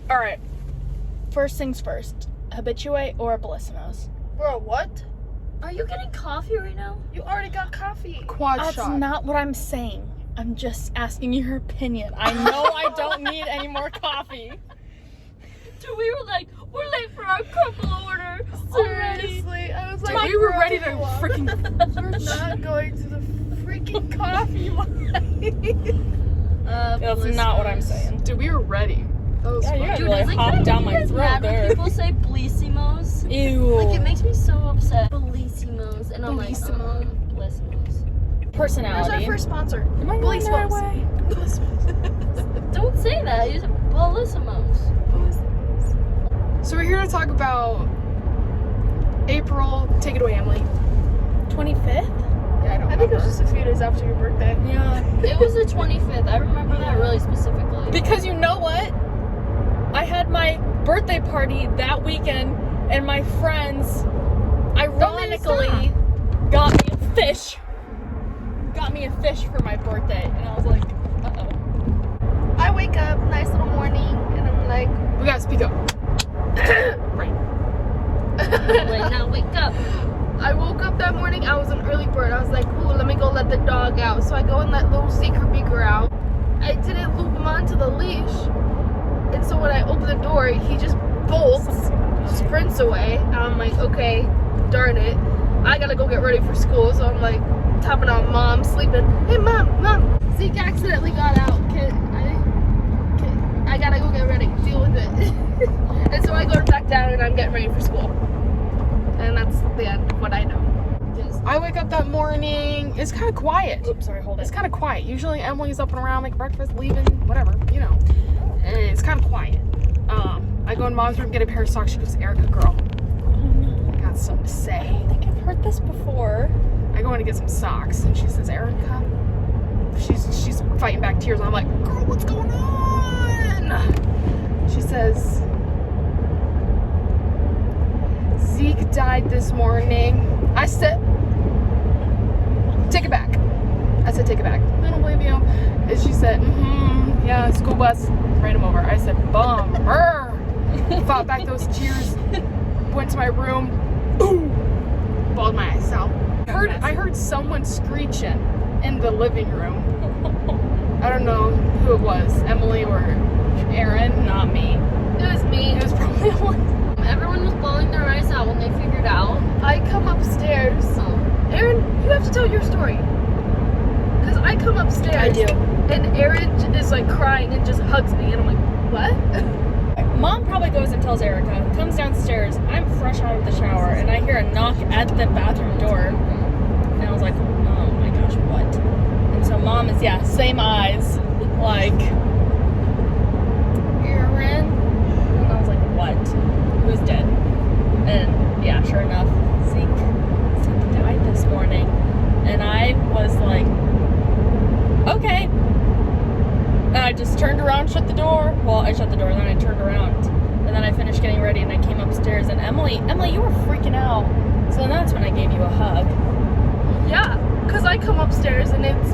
Alright. First things first. Habituate or Bellissimos? Bro, what? Are you getting coffee right now? You already got coffee. Quad That's shot. not what I'm saying. I'm just asking your opinion. I know I don't need any more coffee. Dude, we were like, we're late for our couple order. Seriously, I was like, we were ready to freaking. We're not going to the freaking coffee line. That's not what I'm saying. Dude, we were ready. That was Yeah, fun. you guys Dude, really does it hopped kinda down make my you guys throat mad when there. people say Bellissimos? Ew. Like, it makes me so upset. Bellissimos. And I'm Bellissimo. like, Bellissimos. Where's Personality. our first sponsor? Am I going the right way? Don't say that. You said Bellissimos. So we're here to talk about April. Take it away, Emily. 25th? Yeah, I don't I think it was just a few days after your birthday. Yeah. It was the 25th. I remember that really specifically. Because you know what? I had my birthday party that weekend, and my friends, ironically, got me a fish. Got me a fish for my birthday, and I was like, uh-oh. I wake up, nice little morning, and I'm like, We gotta speak up. Right. Wait, now wake up. I woke up that morning, I was an early bird. I was like, ooh, let me go let the dog out. So I go and let little Zeke beaker out. I didn't loop him onto the leash. And so when I open the door, he just bolts, sprints away. And I'm like, okay, darn it. I gotta go get ready for school. So I'm like, tapping on mom, sleeping. Hey, mom, Zeke accidentally got out. I gotta go get ready. Deal with it. And so I go back down and I'm getting ready for school. And that's the end of what I know. I wake up that morning. It's kind of quiet. Oops, sorry, hold It's it. kind of quiet. Usually Emily's up and around, making breakfast, leaving, whatever, you know. And it's kind of quiet. I go in mom's room, get a pair of socks. She goes, Erica, girl, I got something to say. I think I've heard this before. I go in to get some socks, and she says, Erica, she's fighting back tears. I'm like, girl, what's going on? She says, Zeke died this morning. I said, take it back. I said, take it back. I don't believe you. And she said, yeah, school bus ran him over. I said, bummer. Fought back those tears. Went to my room. Boom. Bawled my eyes out. I heard someone screeching in the living room. I don't know who it was, Emily or Aaron. Not me. It was me. It was probably Ellen. Everyone was bawling their eyes out when they figured out. I come upstairs. Aaron, you have to tell your story. Because I come upstairs. I do. And Aaron is like crying and just hugs me. And I'm like, what? Mom probably goes and tells Erica, comes downstairs, I'm fresh out of the shower, and I hear a knock at the bathroom door. And I was like, oh my gosh, what? And so Mom is, same eyes, like, Aaron? And I was like, what? Who's dead? And yeah, sure enough, Zeke died this morning. And I was like, okay. And I just turned around, shut the door. Well, I shut the door, and then I turned around. And then I finished getting ready, and I came upstairs. And Emily, you were freaking out. So then that's when I gave you a hug. Yeah, because I come upstairs and it's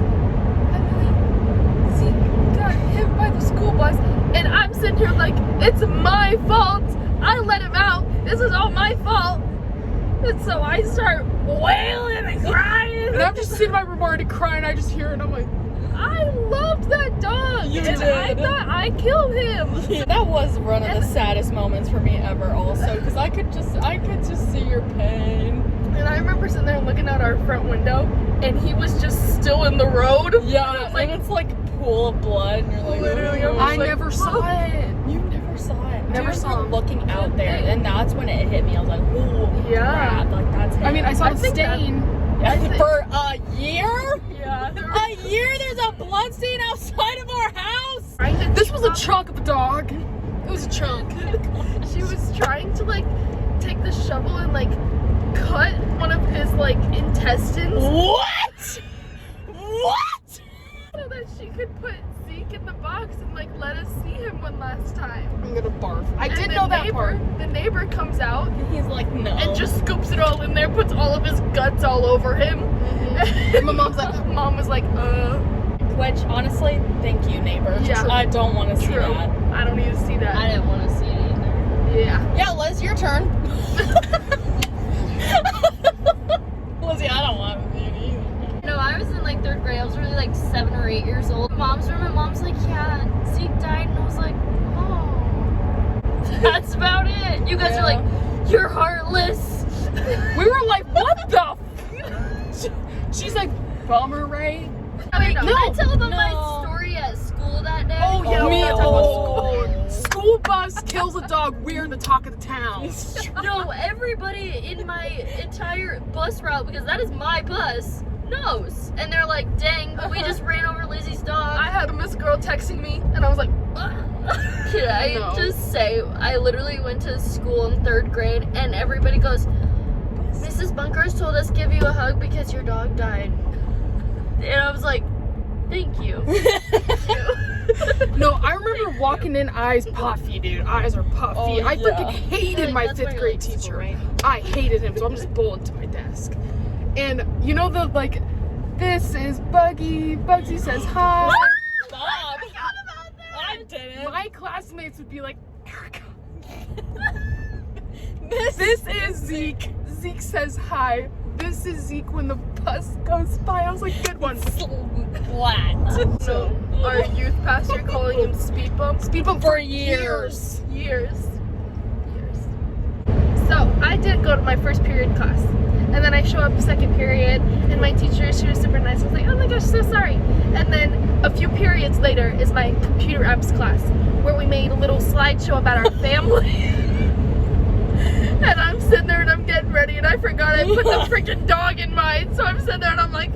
Emily, Zeke got hit by the school bus. And I'm sitting here like, it's my fault. I let him out. This is all my fault. And so I start wailing and crying. And I'm just sitting in my room already crying. I just hear it, and I'm like, I loved that dog. You and did. I thought I killed him. That was one of the saddest moments for me ever also, because I could just see your pain. And I remember sitting there looking out our front window, and he was just still in the road. Yeah, like, and it's like a pool of blood, and you're like, Literally, "Oh." I like, never saw it. You never saw it. Never Dude, saw we're him. looking out there, and that's when it hit me. I was like, "Holy Yeah. crap!" Like that's him. I mean, I saw the think that- stain. for a year. Yeah. A year? There's a blood stain outside of our house. This was a chunk of a dog. It was a chunk. She was trying to like take the shovel and like cut one of his like intestines What? What? so that she could put Zeke in the box and like let us see him one last time. I'm gonna barf. I And did the know that neighbor, part. The neighbor comes out He's like, no. and just scoops it all in there, puts all of his guts all over him. And my mom's like, Mom was like, Which, honestly, thank you, neighbor. Yeah. I don't want to see True. that. I don't need to see that. I didn't want to turn. Lizzie, I don't want to be either. No, I was in like 3rd grade. I was really like 7 or 8 years old. My mom's like, yeah, Zeke died, and I was like, oh, that's about it. You guys are like, you're heartless. We were like, what the? She's like, bummer, Ray. Wait, No. can I tell them my No. story at school that day? Oh, yeah. Me, we gotta talk about school bus kills a dog. We're the talk of the town. No, everybody in my entire bus route, because that is my bus, knows. And they're like, dang, we just ran over Lizzie's dog. I had a Miss Girl texting me, and I was like, Can I No. just say, I literally went to school in 3rd grade, and everybody goes, Mrs. Bunkers told us to give you a hug because your dog died. And I was like, thank you. No, I remember walking in, eyes puffy, dude. Eyes are puffy. Oh, I yeah. freaking hated my That's why 5th you're grade like school, teacher. right? I hated him, so I'm just bolted to my desk. And you know the like, this is Buggy. Bugsy says hi. Stop. I didn't. My classmates would be like, Erica. This This is Zeke. Zeke says hi. This is Zeke when the bus goes by. I was like, good one. flat. no, our youth pastor calling him speed bump. Speed bump For years. Years. So I did go to my first period class, and then I show up 2nd period, and my teacher, she was super nice. I was like, oh my gosh, so sorry. And then a few periods later is my computer apps class, where we made a little slideshow about our family. And I'm sitting there and I'm getting ready, and I forgot I put the freaking dog in mine. So I'm sitting there and I'm like,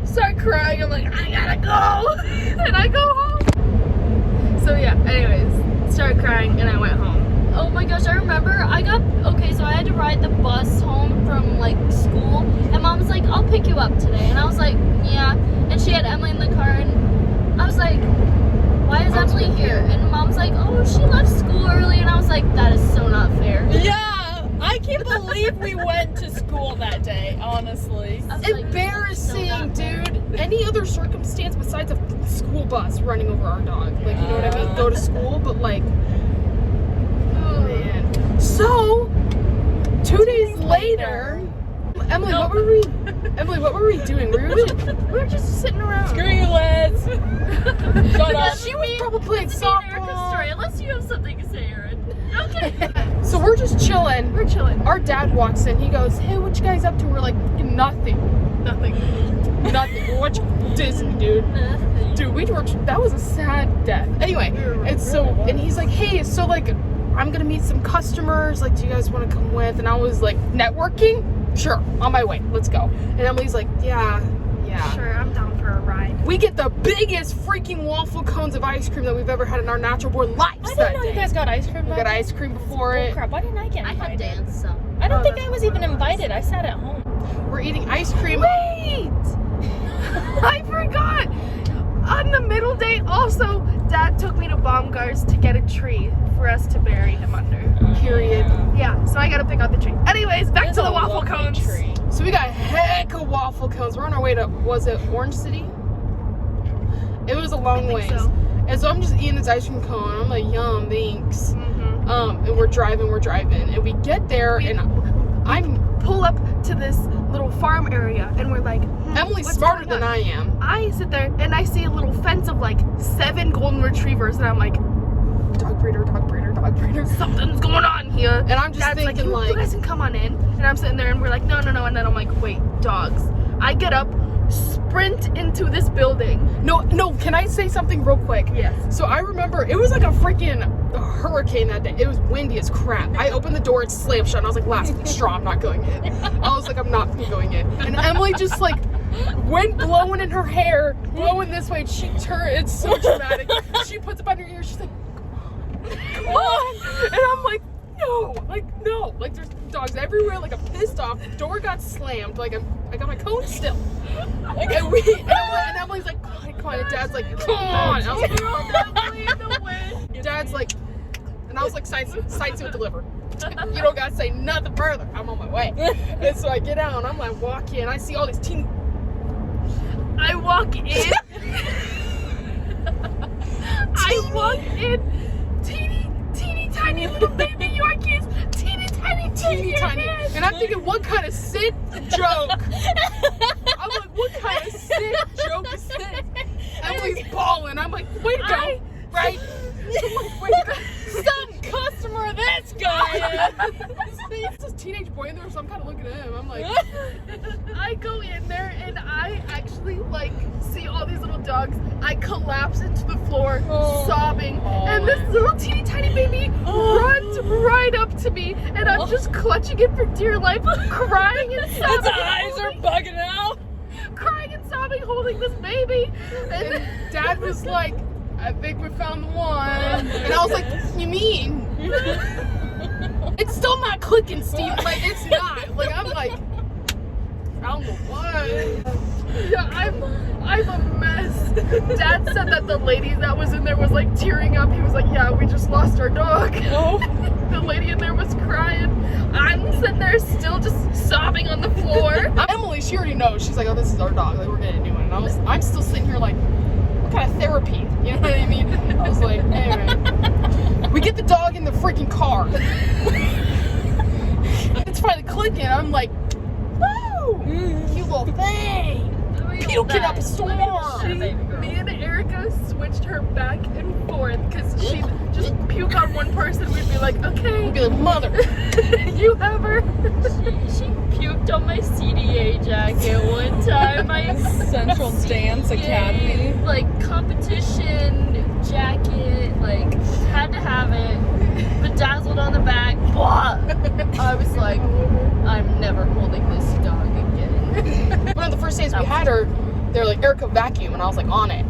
start crying. I'm like, I gotta go, and I go home. So yeah, anyways, started crying and I went home. Oh my gosh, I remember so I had to ride the bus home from like school, and Mom was like, I'll pick you up today. And I was like, yeah. And she had Emily in the car, and I was like, why is Emily here? And Mom's like, oh, she left school early. And I was like, that is so not fair. Yeah, I can't believe we went to school that day, honestly. I was like, Embarrassing, so not fair. dude. Any other circumstance besides a school bus running over our dog? Like, you know what I mean? Go to school, but like, oh man. So, 2 days later, Emily, what were we? Emily, what were we doing? We were just sitting around. Screw you, Liz. Shut up. She was probably playing It's an Erica softball. story, unless you have something to say, Erin. Okay. So we're just chilling. We're chilling. Our dad walks in. He goes, "Hey, what you guys up to?" We're like, "Nothing, Nothing. nothing." Watch Disney, dude. Dude, we were. That was a sad death. Anyway, it's so. And he's like, "Hey, so like, I'm gonna meet some customers. Like, do you guys want to come with?" And I was like, "Networking? Sure, on my way. Let's go." And Emily's like, "Yeah." Sure, I'm down for a ride. We get the biggest freaking waffle cones of ice cream that we've ever had in our natural born lives. I that didn't know day. you guys got ice cream. We that got day? ice cream before Oh it. crap! Why didn't I get I had invited? danced some. I don't Oh, think that's I was what even it was. invited. I sat at home. We're eating ice cream. Wait! I forgot! On the middle day, also, Dad took me to Baumgart's to get a tree for us to bury him under. Period. Yeah, so I gotta pick out the tree. Anyways, back It's to the a waffle lovely cones. tree. So we got heck of waffle cones. We're on our way to, was it Orange City? It was a long I ways. think so. And so I'm just eating this ice cream cone. I'm like, yum, thanks. Mm-hmm. And we're driving. And we get there, and I'm Pull up to this little farm area, and we're like, Emily's what's smarter going than on? I am. I sit there, and I see a little fence of like 7 golden retrievers, and I'm like, Dog breeder. something's going on here. And I'm just Dad's thinking like, you guys can come on in. And I'm sitting there and we're like, no. And then I'm like, wait, dogs. I get up, sprint into this building. no, can I say something real quick? Yes. So I remember it was like a freaking hurricane that day. It was windy as crap. I opened the door, it slammed shut, and I was like, last straw, I'm not going in. I was like, I'm not going in. And Emily just like went blowing in her hair, blowing this way, and she turned, it's so dramatic. She puts it on her ear, she's like, come on. And I'm like, no. Like there's dogs everywhere, like I'm pissed off. The door got slammed, like I got my cone still. Like and Emily's like, come on. And Dad's like, come on. I was like, Dad's like, and I was like, sign seal delivered. You don't gotta say nothing further. I'm on my way. And so I get out and I'm like, walk in. I see all these teeny. I walk in. teeny tiny little baby Yorkies thinking, what kind of sick joke? I'm like, what kind of sick joke is this? Emily's bawling. I'm like, way to go, right? I'm like, way to go. Some customer this guy is. It's this teenage boy in there, so I'm kind of looking at him. I'm like, I go in there and I actually like see all these little dogs. I collapse into the floor, sobbing, and this little teeny tiny baby runs right up to me, and I'm just clutching it for dear life, crying and sobbing. Its eyes are bugging out. Crying and sobbing, holding this baby. and Dad was like, I think we found the one. And I was like, you mean? It's still not clicking, Steve. Like, it's not. Like, I'm like, found the one. Yeah, I'm a mess. Dad said that the lady that was in there was like tearing up. He was like, yeah, we just lost our dog. The lady in there was crying. I'm sitting there still just sobbing on the floor. Emily, she already knows. She's like, oh, this is our dog. Like, we're getting a new one. And I'm still sitting here like, what kind of therapy? You know what I mean? I was like, anyway. We get the dog in the freaking car. It's finally clicking. I'm like, woo! You little thing. Puking up a storm. Me and Erica switched her back and forth because she'd just puke on one person. We'd be like, okay. We'd be like, mother. You have her. She puked on my CDA jacket one time. My Central Dance Academy. like competition jacket, like had to have it. Bedazzled on the back. Blah. I was like, I'm never holding this dog again. One of the first days we had her, they're like, Erica, vacuum. And I was like, on it.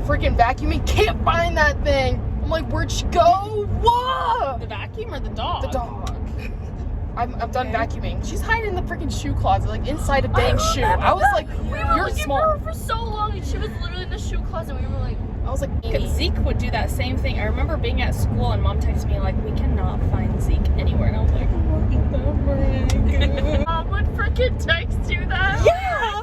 Freaking vacuuming. Can't find that thing. I'm like, where'd she go? Whoa! The vacuum or the dog? The dog. I'm done vacuuming. She's hiding in the freaking shoe closet, like inside a dang shoe. I was like, We were you're looking small. for her for so long, and she was literally in the shoe closet. We were like, I was like, Because Zeke would do that same thing. I remember being at school and Mom texted me like, we cannot find Zeke anywhere. And I was like, what Mom would freaking text you that. Yeah!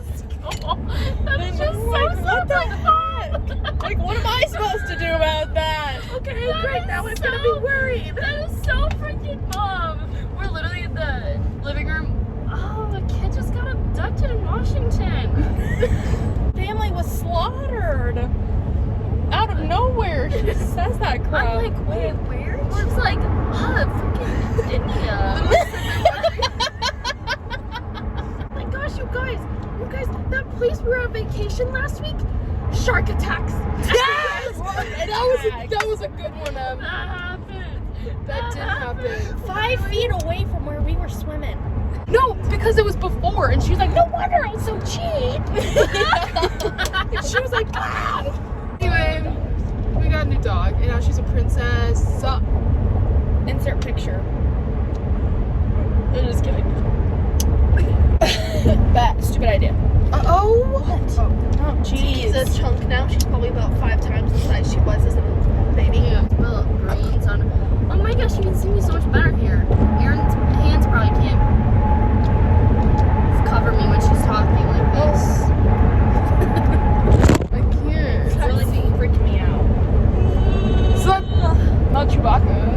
That is just so what the fucking heck? Like, what am I supposed to do about that? Okay, That great. is Now I'm so- gonna be worried. That is so freaking Mom. We're literally in the living room. Oh, the kid just got abducted in Washington. Family was slaughtered. Out of nowhere. She just says that crap. I'm like, wait, where? It's like, freaking India. Oh my gosh, you guys, that place we were on vacation last week, shark attacks. yes! that was a good one. That happened. That did happen. 5 feet away from where we were swimming. No, because it was before, and she was like, no wonder I'm so cheap. And she was like, ah. Anyway, we got a new dog, and now she's a princess. Insert picture. I'm just kidding. That stupid idea. Oh. Oh, She's a jeez. chunk now. She's probably about 5 times the size she was as a baby. Yeah. Little greens on. Oh my gosh, you can see me so much better here. Aaron's hands probably can't cover me when she's talking like this. I can't. It's really freaking me out. So not Chewbacca.